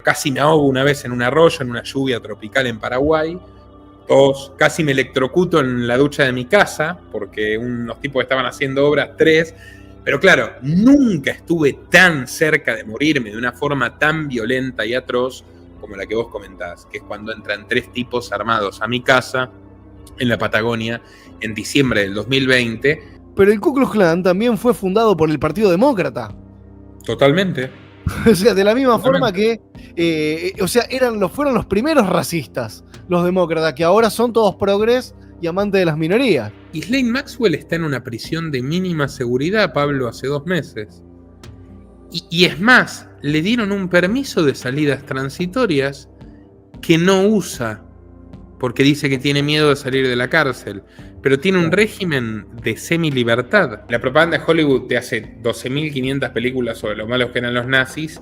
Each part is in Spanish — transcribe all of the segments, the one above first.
casi me ahogo una vez en un arroyo, en una lluvia tropical en Paraguay. 2, casi me electrocuto en la ducha de mi casa, porque unos tipos estaban haciendo obras. 3, pero claro, nunca estuve tan cerca de morirme de una forma tan violenta y atroz como la que vos comentás, que es cuando entran 3 tipos armados a mi casa en la Patagonia en diciembre del 2020. Pero el Ku Klux Klan también fue fundado por el Partido Demócrata. Totalmente. O sea, de la misma forma que, fueron los primeros racistas, los demócratas, que ahora son todos progres y amantes de las minorías. Ghislaine Maxwell está en una prisión de mínima seguridad, Pablo, hace 2 meses. Y es más, le dieron un permiso de salidas transitorias que no usa, porque dice que tiene miedo de salir de la cárcel, pero tiene un régimen de semilibertad. La propaganda de Hollywood te hace 12.500 películas sobre lo malos que eran los nazis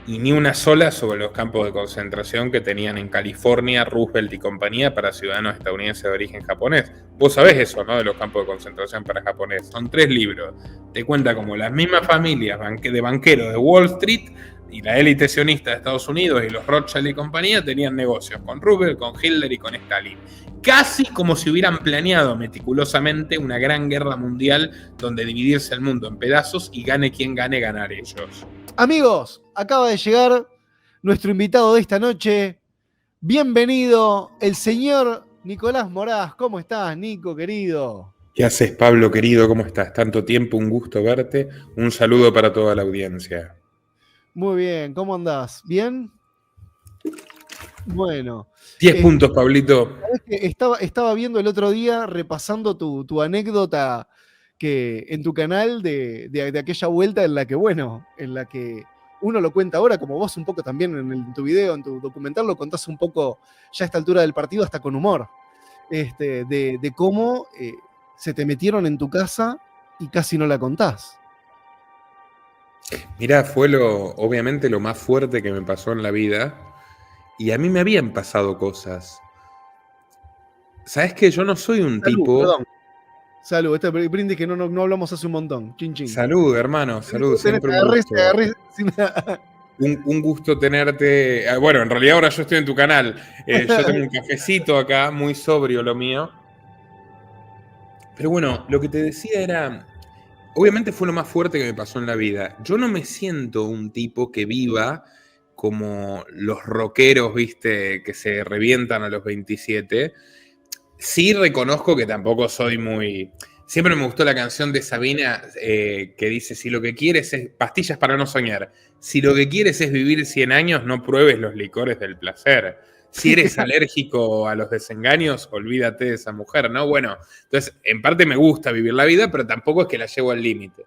y ni una sola sobre los campos de concentración que tenían en California, Roosevelt y compañía para ciudadanos estadounidenses de origen japonés. Vos sabés eso, ¿no? De los campos de concentración para japoneses. Son 3 libros. Te cuenta como las mismas familias de banqueros de Wall Street y la élite sionista de Estados Unidos y los Rothschild y compañía tenían negocios con Roosevelt, con Hitler y con Stalin. Casi como si hubieran planeado meticulosamente una gran guerra mundial donde dividirse el mundo en pedazos y gane quien gane, ganar ellos. Amigos, acaba de llegar nuestro invitado de esta noche. Bienvenido, el señor Nicolás Moraz. ¿Cómo estás, Nico, querido? ¿Qué haces, Pablo, querido? ¿Cómo estás? Tanto tiempo, un gusto verte. Un saludo para toda la audiencia. Muy bien, ¿cómo andás? ¿Bien? Bueno. 10 puntos, Pablito. Estaba viendo el otro día, repasando tu anécdota que en tu canal de aquella vuelta en la que uno lo cuenta ahora, como vos un poco también en tu video, en tu documental, lo contás un poco ya a esta altura del partido, hasta con humor, de cómo se te metieron en tu casa y casi no la contás. Mirá, fue obviamente lo más fuerte que me pasó en la vida, y a mí me habían pasado cosas. ¿Sabés qué? Yo no soy un tipo... Perdón. Salud, este brindis que no hablamos hace un montón. Chin, chin. Salud, hermano, salud. Siempre un gusto. Un gusto tenerte. Bueno, en realidad ahora yo estoy en tu canal. Yo tengo un cafecito acá, muy sobrio lo mío. Pero bueno, lo que te decía era... Obviamente fue lo más fuerte que me pasó en la vida. Yo no me siento un tipo que viva como los rockeros, ¿viste? Que se revientan a los 27. Sí reconozco que tampoco soy muy... Siempre me gustó la canción de Sabina que dice, si lo que quieres es... Pastillas para no soñar. Si lo que quieres es vivir 100 años, no pruebes los licores del placer. Si eres alérgico a los desengaños, olvídate de esa mujer, ¿no? Bueno, entonces, en parte me gusta vivir la vida, pero tampoco es que la llevo al límite.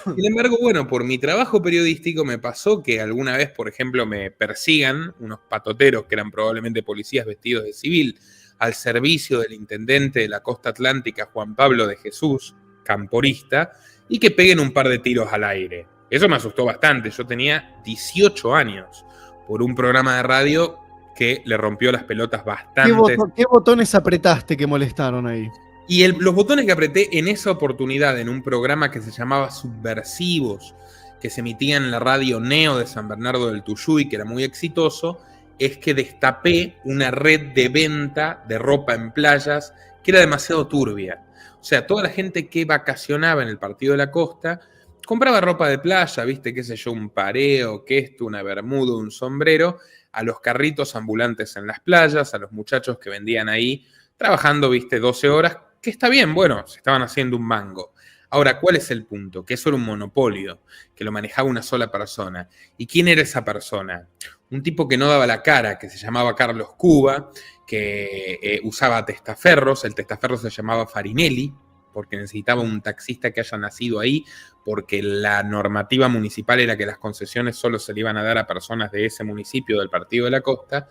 Sin embargo, bueno, por mi trabajo periodístico me pasó que alguna vez, por ejemplo, me persigan unos patoteros que eran probablemente policías vestidos de civil, al servicio del intendente de la costa atlántica, Juan Pablo de Jesús, camporista, y que peguen un par de tiros al aire. Eso me asustó bastante. Yo tenía 18 años por un programa de radio que le rompió las pelotas bastante. ¿Qué botones apretaste que molestaron ahí? Y los botones que apreté en esa oportunidad, en un programa que se llamaba Subversivos, que se emitía en la radio Neo de San Bernardo del Tuyuy, que era muy exitoso, es que destapé una red de venta de ropa en playas que era demasiado turbia. O sea, toda la gente que vacacionaba en el Partido de la Costa compraba ropa de playa, viste, qué sé yo, un pareo, que esto, una bermuda, un sombrero, a los carritos ambulantes en las playas, a los muchachos que vendían ahí, trabajando, viste, 12 horas, que está bien, bueno, se estaban haciendo un mango. Ahora, ¿cuál es el punto? Que eso era un monopolio, que lo manejaba una sola persona. ¿Y quién era esa persona? Un tipo que no daba la cara, que se llamaba Carlos Cuba, que usaba testaferros, el testaferro se llamaba Farinelli, porque necesitaba un taxista que haya nacido ahí, porque la normativa municipal era que las concesiones solo se le iban a dar a personas de ese municipio del Partido de la Costa,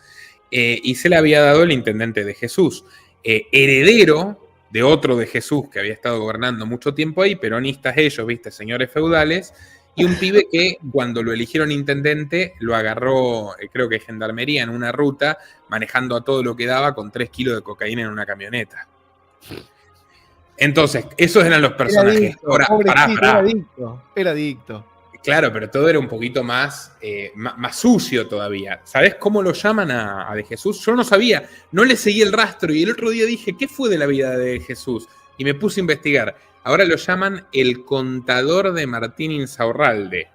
y se le había dado el intendente de Jesús, heredero de otro de Jesús que había estado gobernando mucho tiempo ahí, peronistas ellos, viste, señores feudales, y un pibe que cuando lo eligieron intendente lo agarró, creo que Gendarmería, en una ruta, manejando a todo lo que daba con 3 kilos de cocaína en una camioneta. Entonces, esos eran los personajes. Era adicto, ahora, pará. Era adicto. Claro, pero todo era un poquito más sucio todavía. ¿Sabés cómo lo llaman a De Jesús? Yo no sabía, no le seguí el rastro y el otro día dije, ¿qué fue de la vida de Jesús? Y me puse a investigar. Ahora lo llaman el contador de Martín Insaurralde.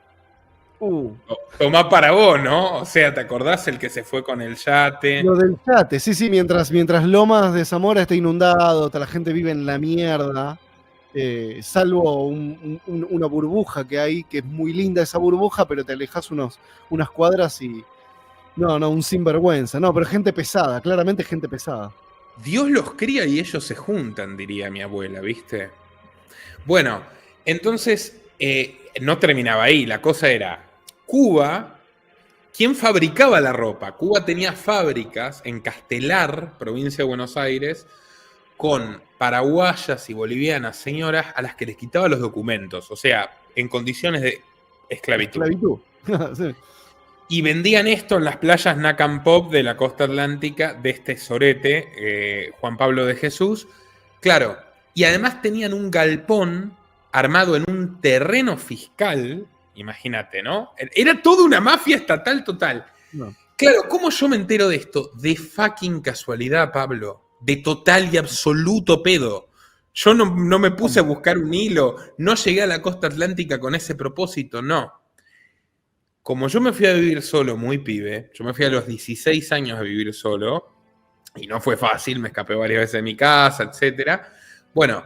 Tomá para vos, ¿no? O sea, ¿te acordás el que se fue con el yate? Lo del yate, sí, mientras Lomas de Zamora está inundado, la gente vive en la mierda, salvo una burbuja que hay, que es muy linda esa burbuja, pero te alejas unas cuadras y... No, un sinvergüenza. No, pero gente pesada, claramente gente pesada. Dios los cría y ellos se juntan, diría mi abuela, ¿viste? Bueno, entonces no terminaba ahí, la cosa era... Cuba, ¿quién fabricaba la ropa? Cuba tenía fábricas en Castelar, provincia de Buenos Aires, con paraguayas y bolivianas señoras a las que les quitaba los documentos, o sea, en condiciones de esclavitud. Sí. Y vendían esto en las playas Nacan Pop de la costa atlántica de este sorete, Juan Pablo de Jesús. Claro, y además tenían un galpón armado en un terreno fiscal. Imagínate, ¿no? Era toda una mafia estatal total. No. Claro, ¿cómo yo me entero de esto? De fucking casualidad, Pablo. De total y absoluto pedo. Yo no me puse a buscar un hilo, no llegué a la costa atlántica con ese propósito, no. Como yo me fui a vivir solo muy pibe, yo me fui a los 16 años a vivir solo, y no fue fácil, me escapé varias veces de mi casa, etc. Bueno,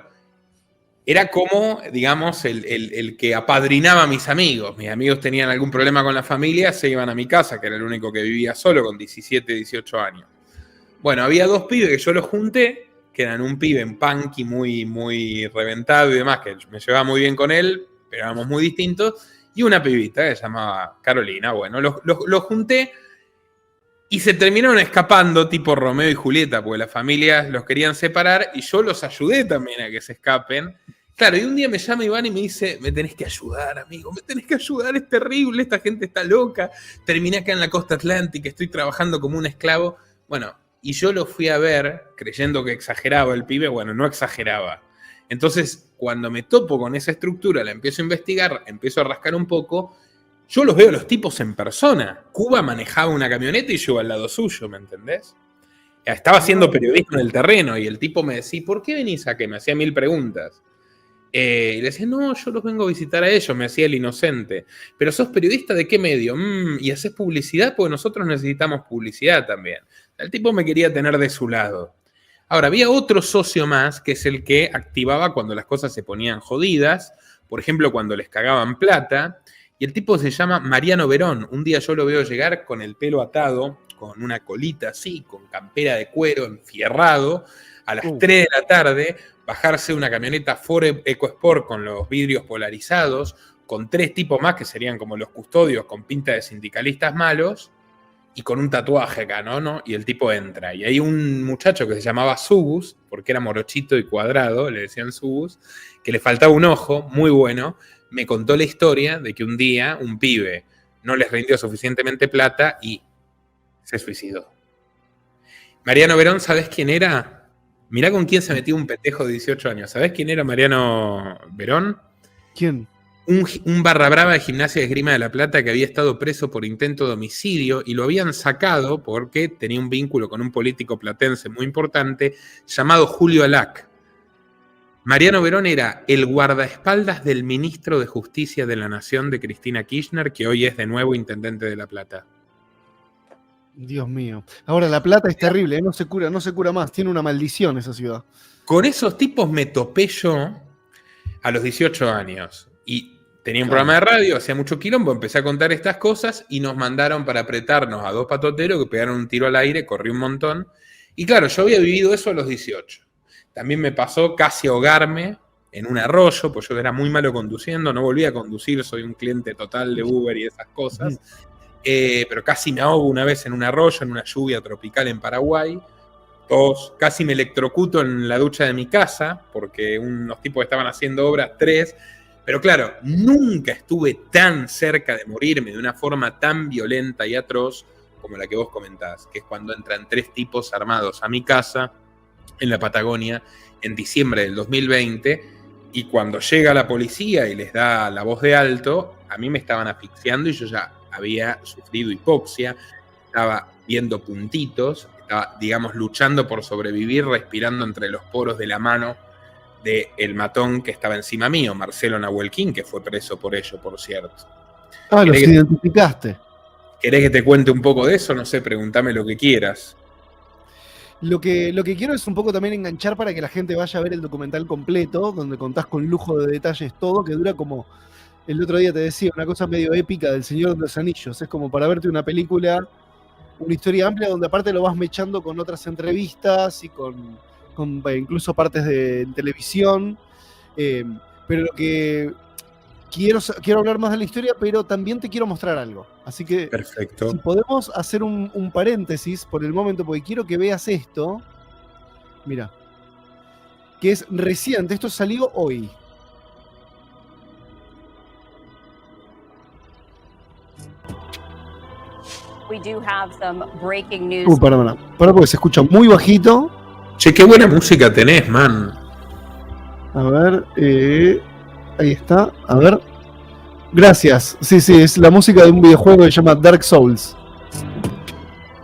era como, digamos, el que apadrinaba a mis amigos. Mis amigos tenían algún problema con la familia, se iban a mi casa, que era el único que vivía solo, con 17, 18 años. Bueno, había dos pibes que yo los junté, que eran un pibe en punky muy reventado y demás, que me llevaba muy bien con él, pero éramos muy distintos, y una pibita que se llamaba Carolina. Bueno, los junté y se terminaron escapando, tipo Romeo y Julieta, porque las familias los querían separar y yo los ayudé también a que se escapen. Claro, y un día me llama Iván y me dice, me tenés que ayudar, amigo, me tenés que ayudar, es terrible, esta gente está loca, terminé acá en la costa atlántica, estoy trabajando como un esclavo. Bueno, y yo lo fui a ver, creyendo que exageraba el pibe, bueno, no exageraba. Entonces, cuando me topo con esa estructura, la empiezo a investigar, empiezo a rascar un poco, yo los veo a los tipos en persona. Cuba manejaba una camioneta y yo al lado suyo, ¿me entendés? Estaba haciendo periodismo en el terreno y el tipo me decía, ¿por qué venís acá? Me hacía 1000 preguntas. Y le decía, no, yo los vengo a visitar a ellos, me hacía el inocente. ¿Pero sos periodista de qué medio? ¿Y haces publicidad? Porque nosotros necesitamos publicidad también. El tipo me quería tener de su lado. Ahora, había otro socio más, que es el que activaba cuando las cosas se ponían jodidas, por ejemplo, cuando les cagaban plata, y el tipo se llama Mariano Verón. Un día yo lo veo llegar con el pelo atado, con una colita así, con campera de cuero, enfierrado, a las 3 de la tarde, bajarse una camioneta Ford EcoSport con los vidrios polarizados, con 3 tipos más que serían como los custodios con pinta de sindicalistas malos, y con un tatuaje acá, ¿no? Y el tipo entra. Y hay un muchacho que se llamaba Subus, porque era morochito y cuadrado, le decían Subus, que le faltaba un ojo, muy bueno. Me contó la historia de que un día un pibe no les rindió suficientemente plata y se suicidó. Mariano Verón, ¿sabés quién era? Mirá con quién se metió un pendejo de 18 años. ¿Sabés quién era Mariano Verón? ¿Quién? Un barra brava de Gimnasia de Esgrima de La Plata que había estado preso por intento de homicidio y lo habían sacado porque tenía un vínculo con un político platense muy importante llamado Julio Alac. Mariano Verón era el guardaespaldas del ministro de Justicia de la Nación de Cristina Kirchner, que hoy es de nuevo intendente de La Plata. Dios mío. Ahora, La Plata es terrible, ¿eh? No se cura más. Tiene una maldición esa ciudad. Con esos tipos me topé yo a los 18 años. Y tenía un programa de radio, hacía mucho quilombo, empecé a contar estas cosas y nos mandaron para apretarnos a 2 patoteros que pegaron un tiro al aire, corrí un montón. Y claro, yo había vivido eso a los 18. También me pasó casi ahogarme en un arroyo, pues yo era muy malo conduciendo, no volví a conducir, soy un cliente total de Uber y esas cosas. Pero casi me ahogo una vez en un arroyo, en una lluvia tropical en Paraguay. Casi me electrocuto en la ducha de mi casa, porque unos tipos estaban haciendo obras, 3. Pero claro, nunca estuve tan cerca de morirme de una forma tan violenta y atroz como la que vos comentás, que es cuando entran 3 tipos armados a mi casa en la Patagonia en diciembre del 2020 Y cuando llega la policía y les da la voz de alto, a mí me estaban asfixiando y yo ya había sufrido hipoxia, estaba viendo puntitos, estaba, digamos, luchando por sobrevivir, respirando entre los poros de la mano del matón que estaba encima mío, Marcelo Nahuelquín, que fue preso por ello, por cierto. Ah, los identificaste. ¿Querés que te cuente un poco de eso? No sé, pregúntame lo que quieras. Lo que quiero es un poco también enganchar para que la gente vaya a ver el documental completo, donde contás con lujo de detalles todo, que dura como, el otro día te decía, una cosa medio épica del Señor de los Anillos. Es como para verte una película, una historia amplia, donde aparte lo vas mechando con otras entrevistas y con incluso partes de televisión. Pero lo que quiero hablar más de la historia, pero también te quiero mostrar algo. Así que, perfecto, si podemos hacer un paréntesis por el momento, porque quiero que veas esto. Mira, que es reciente, esto salió hoy. We do have some breaking news. Para porque se escucha muy bajito. Che, qué buena música tenés, man. A ver, ahí está. A ver. Gracias. Sí, es la música de un videojuego que se llama Dark Souls.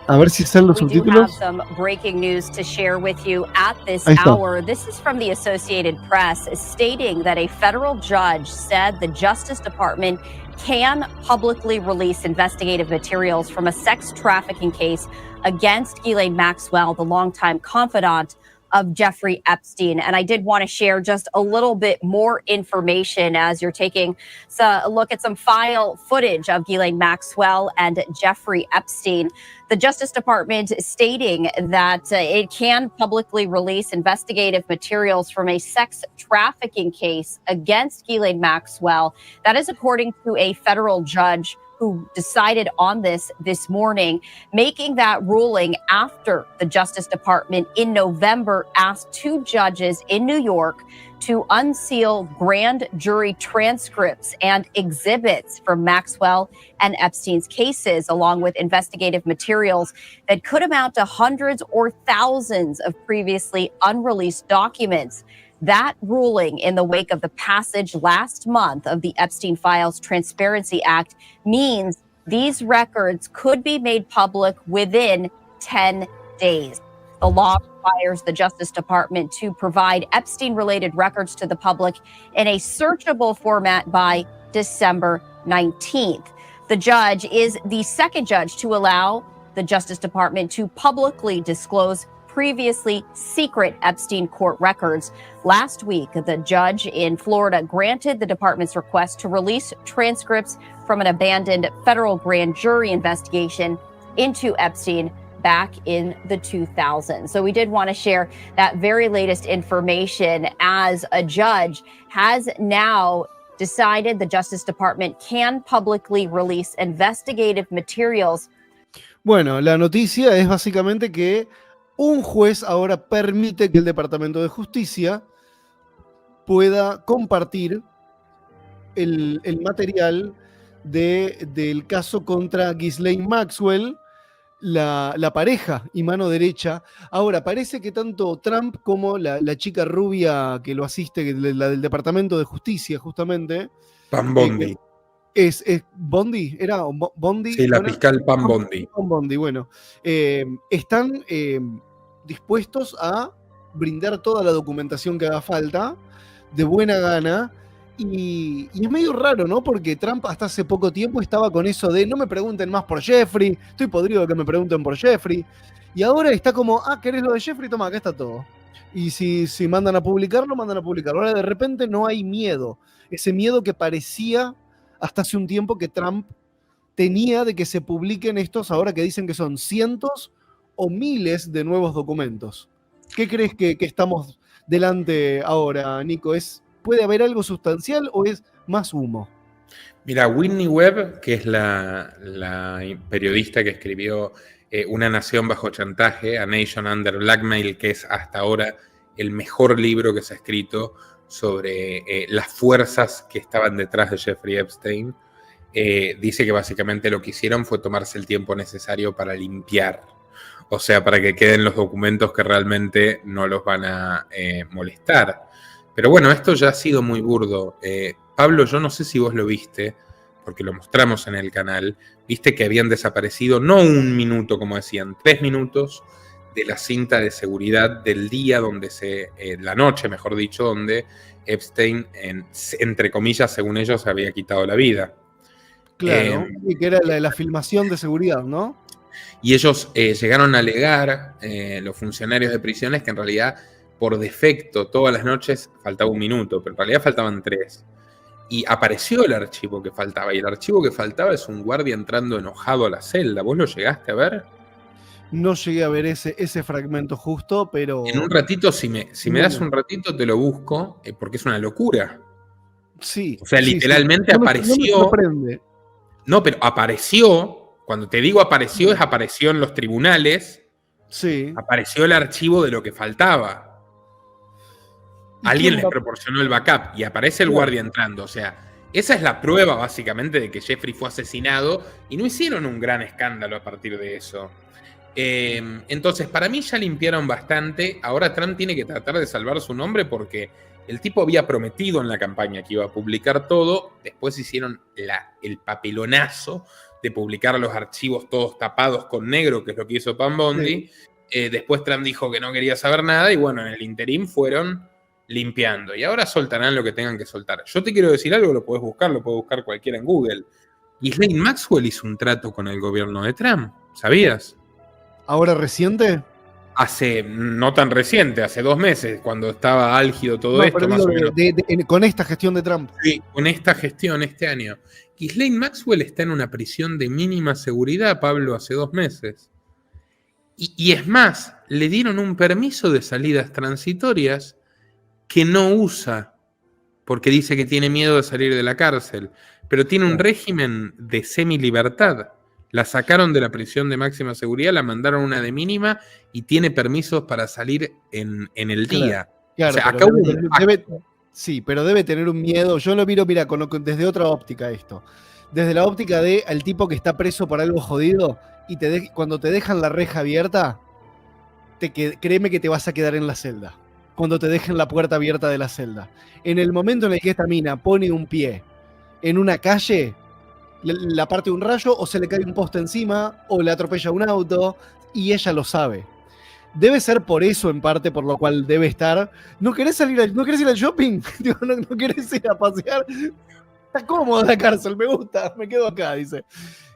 A ver si salen los subtítulos. We do have some breaking news to share with you at this hour. This is from the Associated Press, stating that a federal judge said the Justice Department can publicly release investigative materials from a sex trafficking case against Ghislaine Maxwell, the longtime confidant of Jeffrey Epstein. And I did want to share just a little bit more information as you're taking a look at some file footage of Ghislaine Maxwell and Jeffrey Epstein. The Justice Department stating that it can publicly release investigative materials from a sex trafficking case against Ghislaine Maxwell. That is according to a federal judge who decided on this morning, making that ruling after the Justice Department in November asked two judges in New York to unseal grand jury transcripts and exhibits from Maxwell and Epstein's cases, along with investigative materials that could amount to hundreds or thousands of previously unreleased documents. That ruling, in the wake of the passage last month of the Epstein Files Transparency Act, means these records could be made public within 10 days. The law requires the Justice Department to provide Epstein-related records to the public in a searchable format by December 19th. The judge is the second judge to allow the Justice Department to publicly disclose previously secret Epstein court records. Last week, the judge in Florida granted the department's request to release transcripts from an abandoned federal grand jury investigation into Epstein back in the 2000s. So we did want to share that very latest information, as a judge has now decided the Justice Department can publicly release investigative materials. Bueno, la noticia es básicamente que un juez ahora permite que el Departamento de Justicia pueda compartir el material del caso contra Ghislaine Maxwell, la pareja y mano derecha. Ahora, parece que tanto Trump como la chica rubia que lo asiste, la del Departamento de Justicia, justamente. Pam Bondi. ¿Es Bondi? ¿Era Bondi? Sí, la fiscal Pam Bondi. Pam Bondi, bueno. Están dispuestos a brindar toda la documentación que haga falta, de buena gana. Y es medio raro, ¿no? Porque Trump hasta hace poco tiempo estaba con eso de no me pregunten más por Jeffrey, estoy podrido de que me pregunten por Jeffrey. Y ahora está como, ¿querés lo de Jeffrey? Toma, acá está todo. Y si mandan a publicarlo, mandan a publicarlo. Ahora de repente no hay miedo. Ese miedo que parecía hasta hace un tiempo que Trump tenía de que se publiquen estos, ahora que dicen que son cientos o miles de nuevos documentos. ¿Qué crees que estamos delante ahora, Nico? ¿Puede haber algo sustancial o es más humo? Mira, Whitney Webb, que es la periodista que escribió Una nación bajo chantaje, A Nation Under Blackmail, que es hasta ahora el mejor libro que se ha escrito sobre las fuerzas que estaban detrás de Jeffrey Epstein, dice que básicamente lo que hicieron fue tomarse el tiempo necesario para limpiar. O sea, para que queden los documentos que realmente no los van a molestar. Pero bueno, esto ya ha sido muy burdo. Pablo, yo no sé si vos lo viste, porque lo mostramos en el canal, viste que habían desaparecido, no 1 minuto como decían, 3 minutos de la cinta de seguridad del día donde la noche, mejor dicho, donde Epstein, entre comillas, según ellos, se había quitado la vida. Claro, y que era la filmación de seguridad, ¿no? Y ellos llegaron a alegar, los funcionarios de prisiones, que en realidad, por defecto, todas las noches faltaba 1 minuto, pero en realidad faltaban 3. Y apareció el archivo que faltaba, y el archivo que faltaba es un guardia entrando enojado a la celda. ¿Vos lo llegaste a ver? No llegué a ver ese fragmento justo, pero... En un ratito, si me das un ratito, te lo busco, porque es una locura. Sí. O sea, literalmente sí. apareció... No me sorprende. No, pero apareció, cuando te digo apareció, es apareció en los tribunales, sí. Apareció el archivo de lo que faltaba. Alguien les proporcionó el backup y aparece el guardia entrando. O sea, esa es la prueba básicamente de que Jeffrey fue asesinado y no hicieron un gran escándalo a partir de eso. Entonces, para mí ya limpiaron bastante. Ahora Trump tiene que tratar de salvar su nombre porque el tipo había prometido en la campaña que iba a publicar todo. Después hicieron el papelonazo de publicar los archivos todos tapados con negro, que es lo que hizo Pam Bondi. Sí. Después Trump dijo que no quería saber nada y bueno, en el interín fueron limpiando. Y ahora soltarán lo que tengan que soltar. Yo te quiero decir algo, lo puede buscar cualquiera en Google. Ghislaine Maxwell hizo un trato con el gobierno de Trump, ¿sabías? ¿Ahora reciente? Hace, no tan reciente, hace 2 meses, cuando estaba álgido todo esto, más o menos. Con esta gestión de Trump. Sí, con esta gestión este año. Ghislaine Maxwell está en una prisión de mínima seguridad, Pablo, hace 2 meses. Y es más, le dieron un permiso de salidas transitorias que no usa, porque dice que tiene miedo de salir de la cárcel, pero tiene un régimen de semilibertad. La sacaron de la prisión de máxima seguridad, la mandaron a una de mínima y tiene permisos para salir en el día. Claro, o sea, acá sí, pero debe tener un miedo. Yo lo miro, mira, desde otra óptica esto. Desde la óptica de al tipo que está preso por algo jodido y cuando te dejan la reja abierta, créeme que te vas a quedar en la celda. Cuando te dejen la puerta abierta de la celda. En el momento en el que esta mina pone un pie en una calle, la parte de un rayo, o se le cae un poste encima, o le atropella un auto, y ella lo sabe. Debe ser por eso, en parte, por lo cual debe estar. ¿No querés ir al shopping? ¿No querés ir a pasear? Está cómoda la cárcel, me gusta, me quedo acá, dice.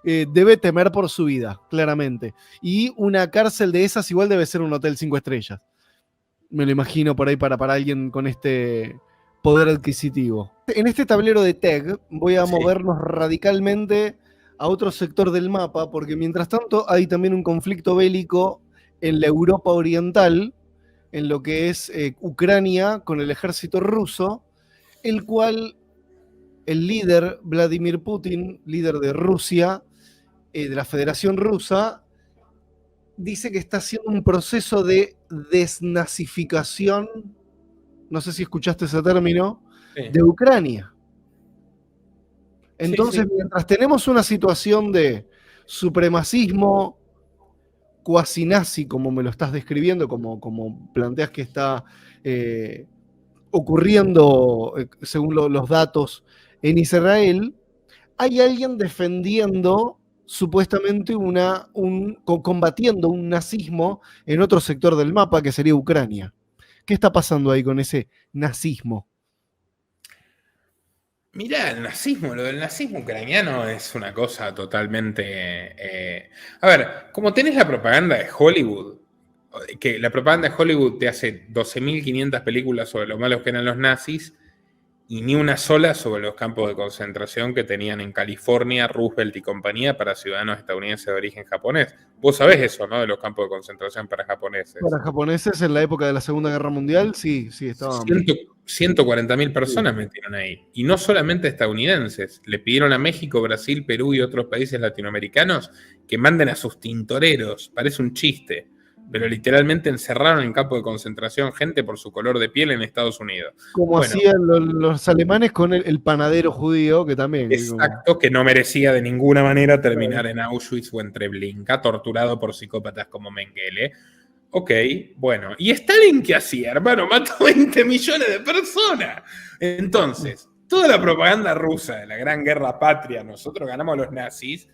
Debe temer por su vida, claramente. Y una cárcel de esas igual debe ser un hotel 5 estrellas. Me lo imagino por ahí para alguien con este poder adquisitivo. En este tablero de TEG voy a movernos radicalmente a otro sector del mapa, porque mientras tanto hay también un conflicto bélico en la Europa Oriental, en lo que es Ucrania con el ejército ruso, el cual el líder Vladimir Putin, líder de Rusia, de la Federación Rusa, dice que está haciendo un proceso de desnazificación, no sé si escuchaste ese término, de Ucrania. Entonces, mientras tenemos una situación de supremacismo cuasi nazi, como me lo estás describiendo, como planteas que está ocurriendo, según los datos, en Israel, hay alguien defendiendo supuestamente combatiendo un nazismo en otro sector del mapa, que sería Ucrania. ¿Qué está pasando ahí con ese nazismo? Mirá, lo del nazismo ucraniano es una cosa totalmente... A ver, como tenés la propaganda de Hollywood, que la propaganda de Hollywood te hace 12.500 películas sobre lo malos que eran los nazis, y ni una sola sobre los campos de concentración que tenían en California, Roosevelt y compañía para ciudadanos estadounidenses de origen japonés. Vos sabés eso, ¿no? De los campos de concentración para japoneses. Para japoneses en la época de la Segunda Guerra Mundial, sí estaban... 140.000 personas metieron ahí. Y no solamente estadounidenses. Le pidieron a México, Brasil, Perú y otros países latinoamericanos que manden a sus tintoreros. Parece un chiste. Pero literalmente encerraron en campo de concentración gente por su color de piel en Estados Unidos. Como hacían los alemanes con el panadero judío, que también... Exacto, que no merecía de ninguna manera terminar en Auschwitz o en Treblinka, torturado por psicópatas como Mengele. Ok, bueno. ¿Y Stalin qué hacía, hermano? Mató 20 millones de personas. Entonces, toda la propaganda rusa de la Gran Guerra Patria, nosotros ganamos a los nazis,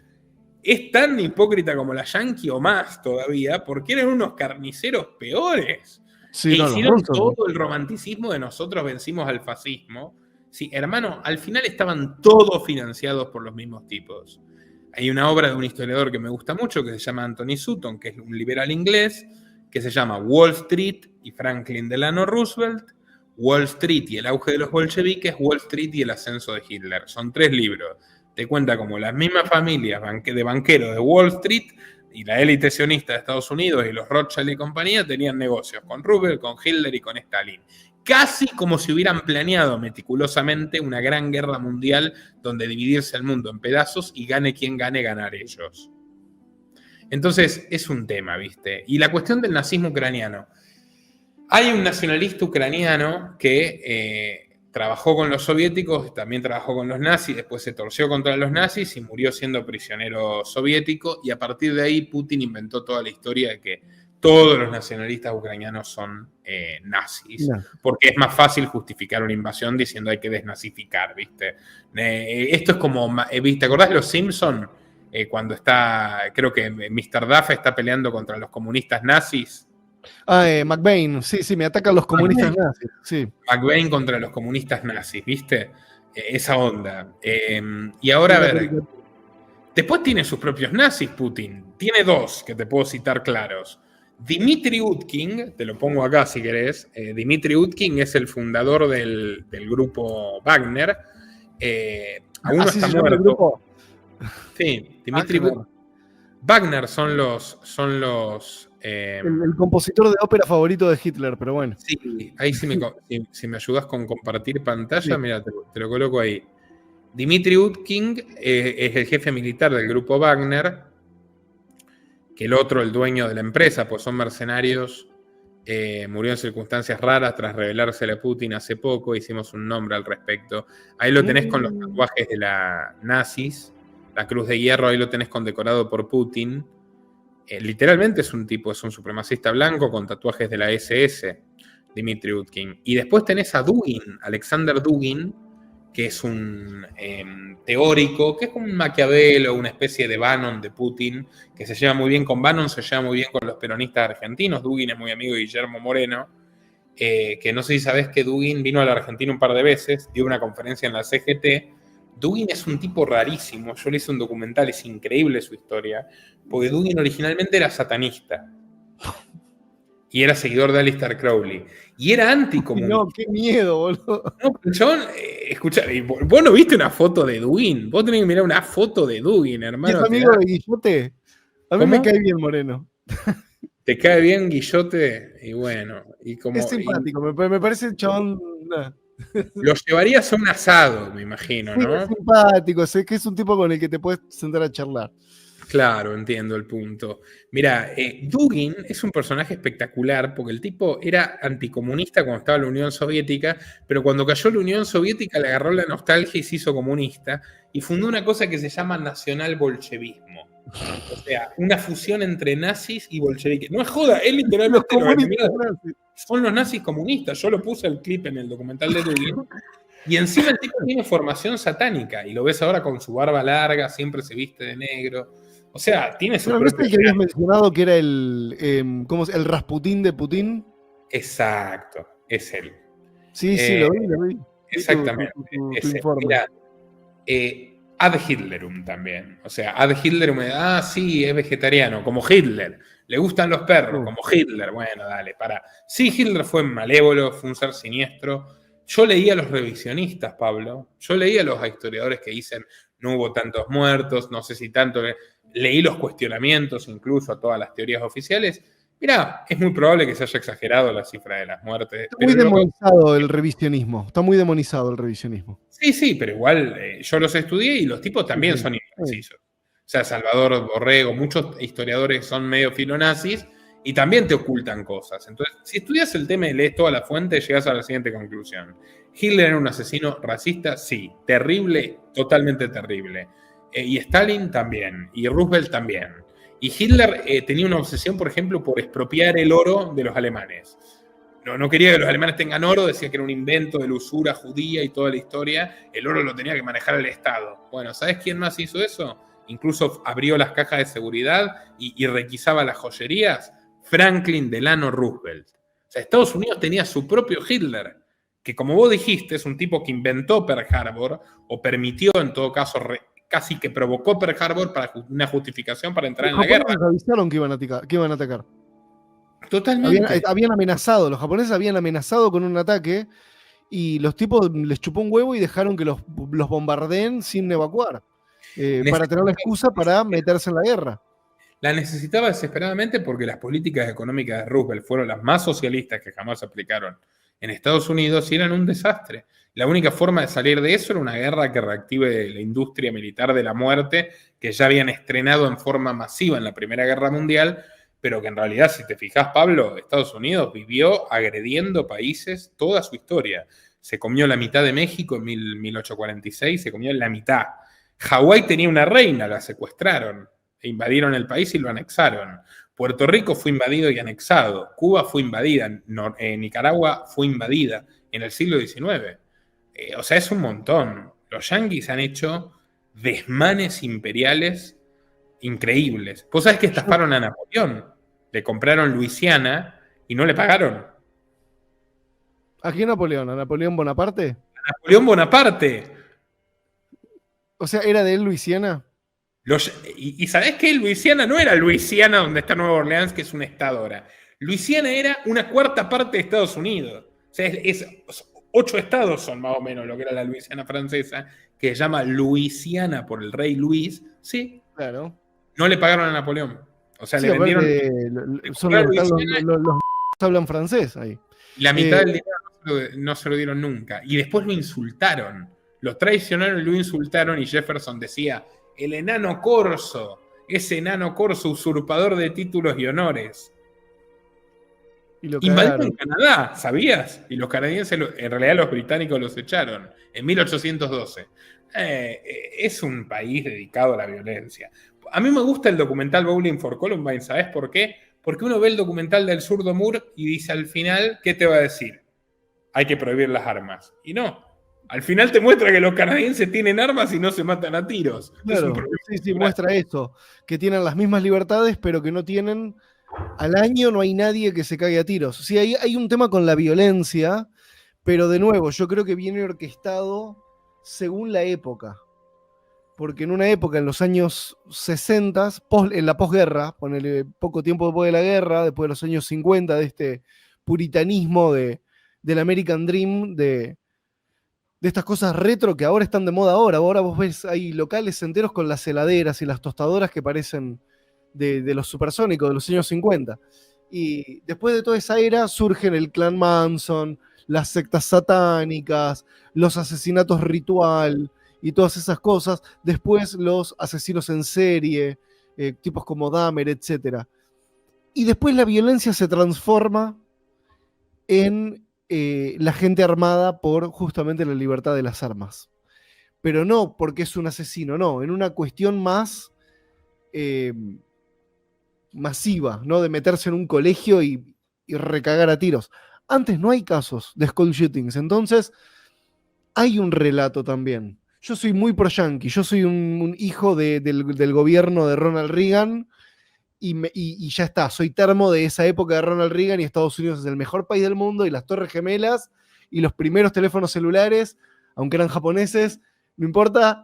es tan hipócrita como la yanqui o más todavía, porque eran unos carniceros peores. Sí, no, los Hicieron rusos. todo el romanticismo de nosotros vencimos al fascismo. Sí, hermano, al final estaban todos financiados por los mismos tipos. Hay una obra de un historiador que me gusta mucho que se llama Anthony Sutton, que es un liberal inglés, que se llama Wall Street y Franklin Delano Roosevelt, Wall Street y el auge de los bolcheviques, Wall Street y el ascenso de Hitler. Son 3 libros. Te cuenta como las mismas familias de banqueros de Wall Street y la élite sionista de Estados Unidos y los Rothschild y compañía tenían negocios con Roosevelt, con Hitler y con Stalin. Casi como si hubieran planeado meticulosamente una gran guerra mundial donde dividirse el mundo en pedazos y gane quien gane, ganar ellos. Entonces, es un tema, ¿viste? Y la cuestión del nazismo ucraniano. Hay un nacionalista ucraniano que trabajó con los soviéticos, también trabajó con los nazis, después se torció contra los nazis y murió siendo prisionero soviético, y a partir de ahí Putin inventó toda la historia de que todos los nacionalistas ucranianos son nazis, porque es más fácil justificar una invasión diciendo hay que desnazificar, ¿viste? Esto es como, ¿te acordás de los Simpsons? Cuando está, creo que Mr. Duff está peleando contra los comunistas nazis. McBain, sí, me atacan los comunistas nazis. Sí. McBain contra los comunistas nazis, ¿viste? Esa onda. Y ahora, a ver, después tiene sus propios nazis, Putin. Tiene 2 que te puedo citar claros. Dmitry Utkin, te lo pongo acá si querés. Dmitry Utkin es el fundador del grupo Wagner. Aún no está muerto. Sí, Dmitry Wagner son los el compositor de ópera favorito de Hitler, pero bueno. Sí, ahí si me ayudas con compartir pantalla, sí. Mira, te lo coloco ahí. Dmitry Utkin es el jefe militar del grupo Wagner, que el otro, el dueño de la empresa, pues son mercenarios, murió en circunstancias raras tras revelársele a Putin hace poco, hicimos un nombre al respecto. Ahí lo tenés con los tatuajes de la nazis. La Cruz de Hierro, ahí lo tenés condecorado por Putin. Literalmente es un supremacista blanco con tatuajes de la SS, Dmitry Utkin. Y después tenés a Dugin, Alexander Dugin, que es un teórico, que es como un Maquiavelo, una especie de Bannon de Putin, que se lleva muy bien con Bannon, se lleva muy bien con los peronistas argentinos. Dugin es muy amigo de Guillermo Moreno, que no sé si sabés que Dugin vino a la Argentina un par de veces, dio una conferencia en la CGT. Dugin es un tipo rarísimo, yo le hice un documental, es increíble su historia, porque Dugin originalmente era satanista y era seguidor de Aleister Crowley y era anticomunista. No, qué miedo, boludo. No, pero chabón, escuchá, vos no viste una foto de Dugin, vos tenés que mirar una foto de Dugin, hermano. ¿Es amigo de Guillote? A mí me cae bien Moreno. ¿Te cae bien Guillote? Y bueno, y como... Es simpático, me parece el chabón... Lo llevarías a un asado, me imagino, ¿no? Sí, es simpático, sé que es un tipo con el que te puedes sentar a charlar. Claro, entiendo el punto. Mira, Dugin es un personaje espectacular porque el tipo era anticomunista cuando estaba en la Unión Soviética, pero cuando cayó la Unión Soviética le agarró la nostalgia y se hizo comunista y fundó una cosa que se llama nacional-bolchevismo. O sea, una fusión entre nazis y bolcheviques. No es joda, él literalmente son los nazis comunistas. Yo lo puse el clip en el documental de Dugin. Y encima el tipo tiene formación satánica y lo ves ahora con su barba larga, siempre se viste de negro. O sea, tiene su propio... ¿No es el que habías mencionado que era el Rasputín de Putin? Exacto, es él. Sí, lo vi. Exactamente. Mira, ad Hitlerum también. O sea, ad Hitlerum, sí, es vegetariano, como Hitler. Le gustan los perros, como Hitler. Bueno, dale, para. Sí, Hitler fue malévolo, fue un ser siniestro. Yo leía a los revisionistas, Pablo. Yo leía a los historiadores que dicen no hubo tantos muertos, no sé si tanto. Leí los cuestionamientos incluso a todas las teorías oficiales. Mirá, es muy probable que se haya exagerado la cifra de las muertes. Está muy demonizado el revisionismo. Está muy demonizado el revisionismo. Sí, pero igual yo los estudié y los tipos también son imprecisos. O sea, Salvador Borrego, muchos historiadores son medio filonazis y también te ocultan cosas. Entonces, si estudias el tema y lees toda la fuente, llegas a la siguiente conclusión. Hitler era un asesino racista, sí. Terrible, totalmente terrible. Y Stalin también. Y Roosevelt también. Y Hitler tenía una obsesión, por ejemplo, por expropiar el oro de los alemanes. No quería que los alemanes tengan oro, decía que era un invento de la usura judía y toda la historia. El oro lo tenía que manejar el Estado. Bueno, ¿sabes quién más hizo eso? Incluso abrió las cajas de seguridad y requisaba las joyerías. Franklin Delano Roosevelt. O sea, Estados Unidos tenía su propio Hitler, que como vos dijiste, es un tipo que inventó Pearl Harbor, o permitió, en todo caso, casi que provocó Pearl Harbor para una justificación para entrar en la guerra. Los avisaron que iban a atacar. Totalmente. Habían amenazado, los japoneses habían amenazado con un ataque y los tipos les chupó un huevo y dejaron que los bombardeen sin evacuar, para tener la excusa para meterse en la guerra. La necesitaba desesperadamente porque las políticas económicas de Roosevelt fueron las más socialistas que jamás se aplicaron en Estados Unidos y eran un desastre. La única forma de salir de eso era una guerra que reactive la industria militar de la muerte, que ya habían estrenado en forma masiva en la Primera Guerra Mundial, pero que en realidad, si te fijas, Pablo, Estados Unidos vivió agrediendo países toda su historia. Se comió la mitad de México en 1846, se comió la mitad. Hawái tenía una reina, la secuestraron, e invadieron el país y lo anexaron. Puerto Rico fue invadido y anexado. Cuba fue invadida. Nicaragua fue invadida en el siglo XIX. O sea, es un montón. Los yanquis han hecho desmanes imperiales increíbles. Vos sabés que estafaron a Napoleón. Le compraron Luisiana y no le pagaron. ¿A quién Napoleón? ¿A Napoleón Bonaparte? A Napoleón Bonaparte. O sea, ¿era de él Luisiana? ¿Y sabés qué? Luisiana no era Luisiana donde está Nueva Orleans, que es un estado ahora. Luisiana era una cuarta parte de Estados Unidos. O sea, 8 estados son más o menos lo que era la Luisiana francesa, que se llama Luisiana por el rey Luis. Sí. Claro. No le pagaron a Napoleón. O sea, sí, le vendieron. Los hablan francés ahí. La mitad del dinero no se lo dieron nunca. Y después lo insultaron. Lo traicionaron y lo insultaron. Y Jefferson decía: el enano Corso, ese enano Corso usurpador de títulos y honores. Invadieron Canadá, ¿sabías? Y los canadienses, en realidad los británicos los echaron en 1812. Es un país dedicado a la violencia. A mí me gusta el documental Bowling for Columbine, ¿sabes por qué? Porque uno ve el documental del zurdo Moore y dice al final, ¿qué te va a decir? Hay que prohibir las armas. Y no. Al final te muestra que los canadienses tienen armas y no se matan a tiros. Claro, sí, muestra esto. Que tienen las mismas libertades, pero que no tienen... Al año no hay nadie que se caiga a tiros. Sí, hay un tema con la violencia, pero de nuevo, yo creo que viene orquestado según la época. Porque en una época, en los años 60, en la posguerra, ponele poco tiempo después de la guerra, después de los años 50, de este puritanismo del American Dream, de estas cosas retro que ahora están de moda ahora. Ahora vos ves, hay locales enteros con las heladeras y las tostadoras que parecen de los supersónicos de los años 50. Y después de toda esa era surgen el clan Manson, las sectas satánicas, los asesinatos ritual y todas esas cosas. Después los asesinos en serie, tipos como Dahmer, etc. Y después la violencia se transforma en la gente armada por justamente la libertad de las armas. Pero no porque es un asesino, no, en una cuestión más masiva, ¿no? De meterse en un colegio y recagar a tiros. Antes no hay casos de school shootings, entonces hay un relato también. Yo soy muy pro-yankee, yo soy un hijo del gobierno de Ronald Reagan y ya está, soy termo de esa época de Ronald Reagan y Estados Unidos es el mejor país del mundo y las Torres Gemelas y los primeros teléfonos celulares, aunque eran japoneses, no importa,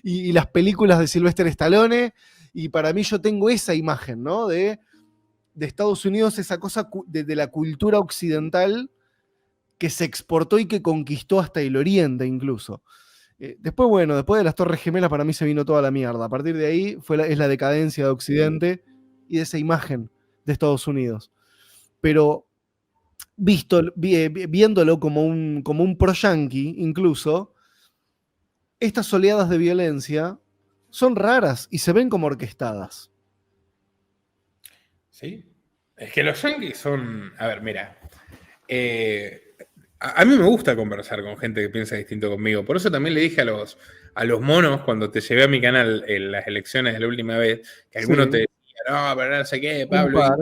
y las películas de Sylvester Stallone, y para mí yo tengo esa imagen, ¿no? De Estados Unidos, esa cosa de la cultura occidental que se exportó y que conquistó hasta el Oriente incluso. Después, bueno, después de las Torres Gemelas para mí se vino toda la mierda. A partir de ahí es la decadencia de Occidente y de esa imagen de Estados Unidos. Pero viéndolo como un pro-yankee incluso, estas oleadas de violencia son raras y se ven como orquestadas. Sí. Es que los yanquis son... A ver, mira. A mí me gusta conversar con gente que piensa distinto conmigo. Por eso también le dije a los monos cuando te llevé a mi canal en las elecciones de la última vez, que alguno Sí. te decía, no, pero no sé qué, Un Pablo. par.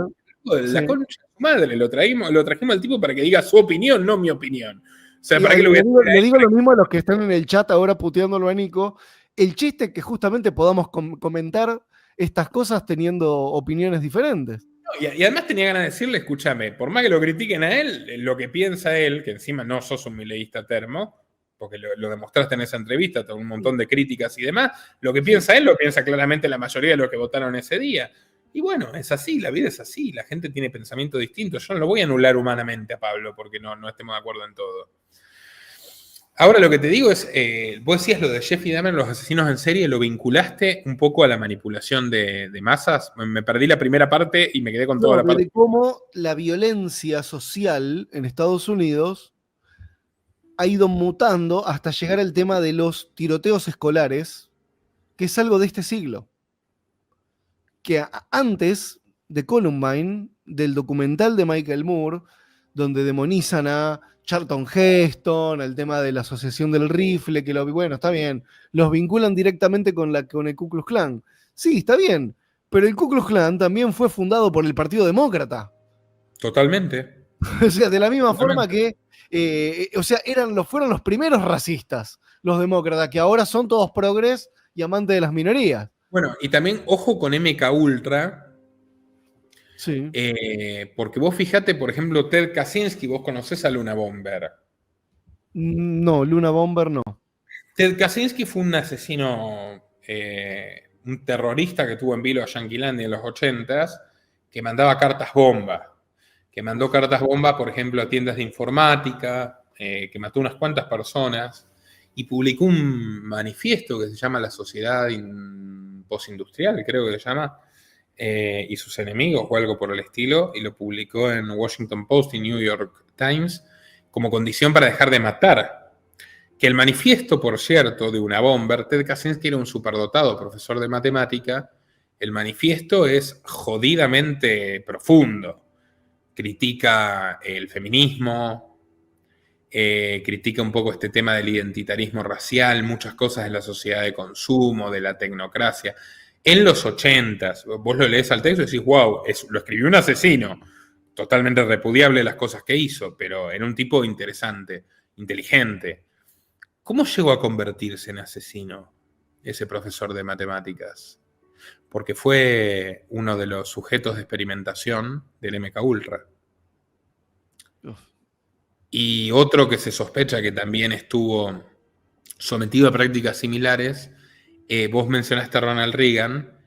La Sí. concha de su madre, lo trajimos al tipo para que diga su opinión, no mi opinión. O sea, ¿para qué lo voy a le digo lo mismo a los que están en el chat ahora puteándolo a Nico. El chiste es que justamente podamos comentar estas cosas teniendo opiniones diferentes. Y además tenía ganas de decirle, escúchame, por más que lo critiquen a él, lo que piensa él, que encima no sos un mileísta termo, porque lo demostraste en esa entrevista, con un montón de críticas y demás, lo que piensa él lo piensa claramente la mayoría de los que votaron ese día. Y bueno, es así, la vida es así, la gente tiene pensamiento distinto. Yo no lo voy a anular humanamente a Pablo porque no estemos de acuerdo en todo. Ahora lo que te digo es, vos decías lo de Jeffrey Dahmer, los asesinos en serie, lo vinculaste un poco a la manipulación de masas. Me perdí la primera parte y me quedé con toda la parte. De cómo la violencia social en Estados Unidos ha ido mutando hasta llegar al tema de los tiroteos escolares, que es algo de este siglo. Que antes de Columbine, del documental de Michael Moore, donde demonizan a Charlton Heston, el tema de la asociación del rifle, que bueno, está bien, los vinculan directamente con el Ku Klux Klan. Sí, está bien, pero el Ku Klux Klan también fue fundado por el Partido Demócrata. Totalmente. O sea, de la misma forma que, fueron los primeros racistas, los demócratas, que ahora son todos progres y amantes de las minorías. Bueno, y también ojo con MK Ultra. Sí. Porque vos fijate, por ejemplo, Ted Kaczynski, vos conocés a Luna Bomber. No, Luna Bomber no. Ted Kaczynski fue un asesino, un terrorista que tuvo en vilo a Yanquilandia en los 80s, que mandaba cartas bomba. Que mandó cartas bomba, por ejemplo, a tiendas de informática, que mató unas cuantas personas, y publicó un manifiesto que se llama La Sociedad Postindustrial, creo que se llama, y sus enemigos o algo por el estilo, y lo publicó en Washington Post y New York Times como condición para dejar de matar. Que el manifiesto, por cierto, de una bomber, Ted Kaczynski era un superdotado profesor de matemática, el manifiesto es jodidamente profundo. Critica el feminismo, critica un poco este tema del identitarismo racial, muchas cosas de la sociedad de consumo, de la tecnocracia. En los 80s, vos lo lees al texto y decís, wow, lo escribió un asesino, totalmente repudiable las cosas que hizo, pero era un tipo interesante, inteligente. ¿Cómo llegó a convertirse en asesino ese profesor de matemáticas? Porque fue uno de los sujetos de experimentación del MK Ultra. Y otro que se sospecha que también estuvo sometido a prácticas similares, vos mencionaste a Ronald Reagan.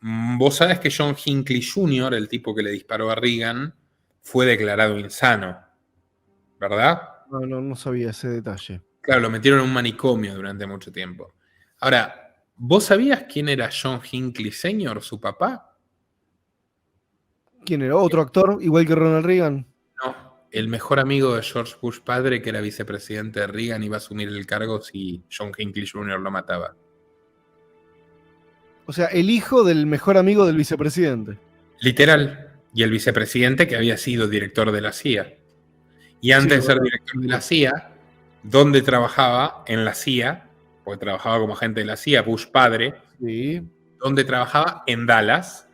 Vos sabés que John Hinckley Jr., el tipo que le disparó a Reagan, fue declarado insano, ¿verdad? No sabía ese detalle. Claro, lo metieron en un manicomio durante mucho tiempo. Ahora, ¿vos sabías quién era John Hinckley Sr., su papá? ¿Quién era? ¿Otro actor, igual que Ronald Reagan? No, el mejor amigo de George Bush padre, que era vicepresidente de Reagan, iba a asumir el cargo si John Hinckley Jr. lo mataba. O sea, el hijo del mejor amigo del vicepresidente. Literal. Y el vicepresidente que había sido director de la CIA. Y antes de ser director de la CIA, ¿dónde trabajaba? En la CIA, porque trabajaba como agente de la CIA, Bush padre. Sí. ¿Dónde trabajaba? En Dallas,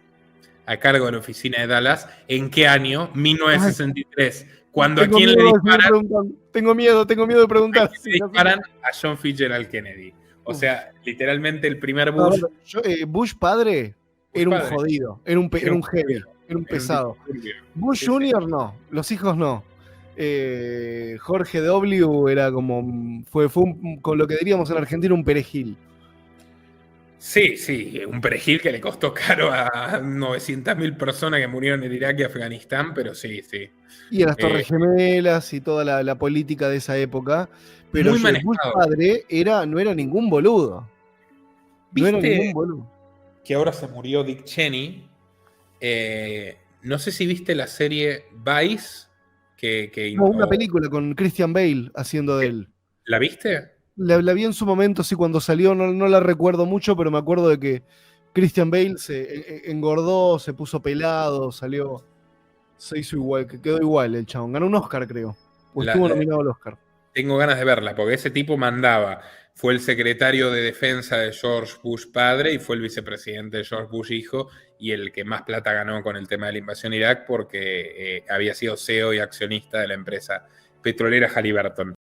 a cargo de la oficina de Dallas. ¿En qué año? 1963. Cuando a quién le disparan. Tengo miedo de preguntar. Le disparan a John Fitzgerald Kennedy. O sea, literalmente el primer Bush. Bush padre era un jodido, era un heavy, era un pesado. Bush Jr. no, los hijos no. Jorge W. era como. Fue con lo que diríamos en Argentina, un perejil. Sí, un perejil que le costó caro a 900.000 personas que murieron en Irak y Afganistán, pero sí. Y en las Torres Gemelas y toda la política de esa época. Pero Bush padre no era ningún boludo. No era ningún boludo. Que ahora se murió Dick Cheney. No sé si viste la serie Vice. Una película con Christian Bale haciendo de él. ¿La viste? La vi en su momento, sí, cuando salió, no la recuerdo mucho, pero me acuerdo de que Christian Bale se engordó, se puso pelado, se hizo igual, que quedó igual el chabón. Ganó un Oscar, creo, ¿O estuvo nominado al Oscar? Tengo ganas de verla, porque ese tipo mandaba. Fue el secretario de defensa de George Bush padre y fue el vicepresidente de George Bush hijo y el que más plata ganó con el tema de la invasión a Irak porque había sido CEO y accionista de la empresa petrolera Halliburton.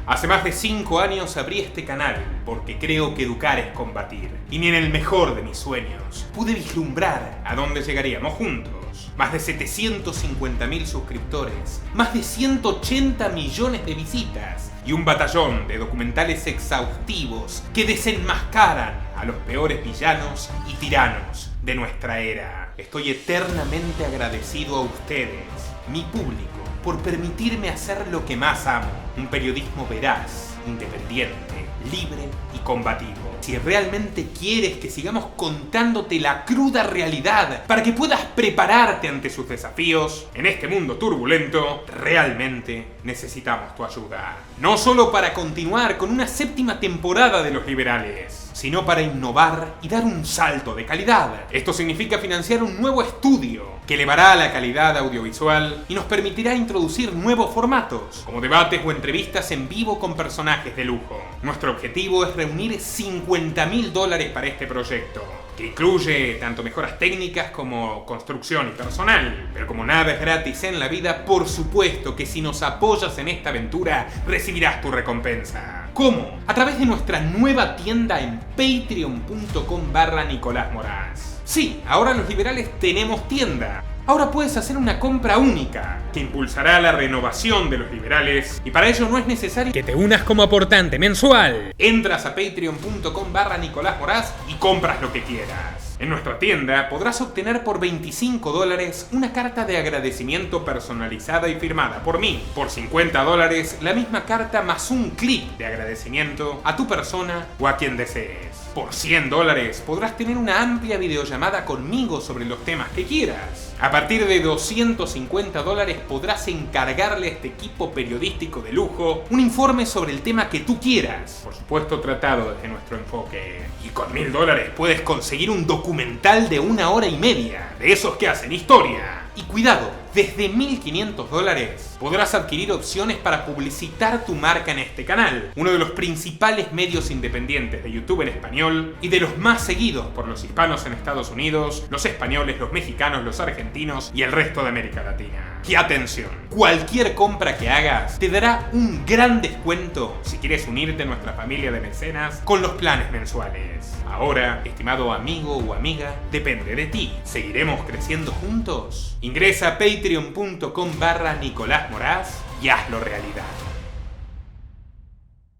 Hace más de 5 años abrí este canal porque creo que educar es combatir. Y ni en el mejor de mis sueños pude vislumbrar a dónde llegaríamos juntos. Más de 750.000 suscriptores, más de 180 millones de visitas y un batallón de documentales exhaustivos que desenmascaran a los peores villanos y tiranos de nuestra era. Estoy eternamente agradecido a ustedes, mi público, por permitirme hacer lo que más amo, un periodismo veraz, independiente, libre y combativo. Si realmente quieres que sigamos contándote la cruda realidad para que puedas prepararte ante sus desafíos, en este mundo turbulento, realmente necesitamos tu ayuda. No solo para continuar con una 7ª temporada de Los Liberales, sino para innovar y dar un salto de calidad. Esto significa financiar un nuevo estudio que elevará la calidad audiovisual y nos permitirá introducir nuevos formatos, como debates o entrevistas en vivo con personajes de lujo. Nuestro objetivo es reunir $50.000 para este proyecto, que incluye tanto mejoras técnicas como construcción y personal. Pero como nada es gratis en la vida, por supuesto que si nos apoyas en esta aventura, recibirás tu recompensa. ¿Cómo? A través de nuestra nueva tienda en patreon.com/Nicolás Moraz. Sí, ahora los liberales tenemos tienda. Ahora puedes hacer una compra única que impulsará la renovación de los liberales y para ello no es necesario que te unas como aportante mensual. Entras a patreon.com/Nicolás Moraz y compras lo que quieras. En nuestra tienda podrás obtener por $25 una carta de agradecimiento personalizada y firmada por mí. Por $50 la misma carta más un clip de agradecimiento a tu persona o a quien desees. Por $100 podrás tener una amplia videollamada conmigo sobre los temas que quieras. A partir de $250 podrás encargarle a este equipo periodístico de lujo un informe sobre el tema que tú quieras, por supuesto tratado desde nuestro enfoque. Y con $1.000 puedes conseguir un documental de 1 hora y media, de esos que hacen historia. Y cuidado, desde $1.500 podrás adquirir opciones para publicitar tu marca en este canal, uno de los principales medios independientes de YouTube en español y de los más seguidos por los hispanos en Estados Unidos, los españoles, los mexicanos, los argentinos y el resto de América Latina. Y atención, cualquier compra que hagas te dará un gran descuento si quieres unirte a nuestra familia de mecenas con los planes mensuales. Ahora, estimado amigo o amiga, depende de ti. ¿Seguiremos creciendo juntos? Ingresa a patreon.com/Nicolás Moraz y hazlo realidad.